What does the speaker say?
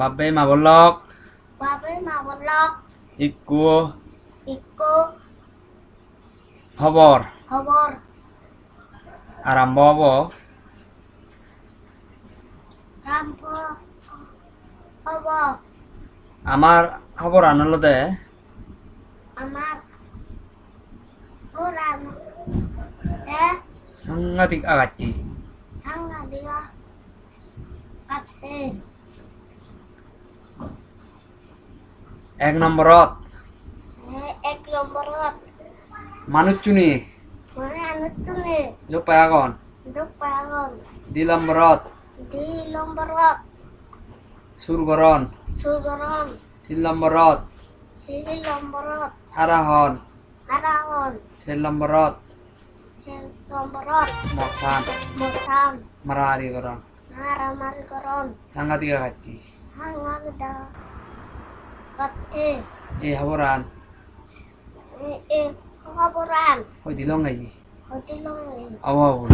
Babe mabolok. Babe mabolok. Iku. Iku. Hobor. Hobor. Arambo bo. Rambo. Hobor. Amar hobor anolo de. Amar. Uran. Sangatik agati. Hanga dia. Kate. এক নম্বরত এক নম্বরত মানুচুনি মানে আনুতুনে জোপায়াগন দুপাগন 2 নম্বরত দি নম্বরত সুরগরন সুগরন 3 নম্বরত দি নম্বরত হারাহন আরাহন 4 নম্বরত হেল নম্বরত মথান মতাম মারারি গরন মারামারি করন সাংঘাতিক আগাতি হাঙ্গা দা কতে এই হবরান এ খবরান হই দিলং নাই হদিলং আবহাওয়া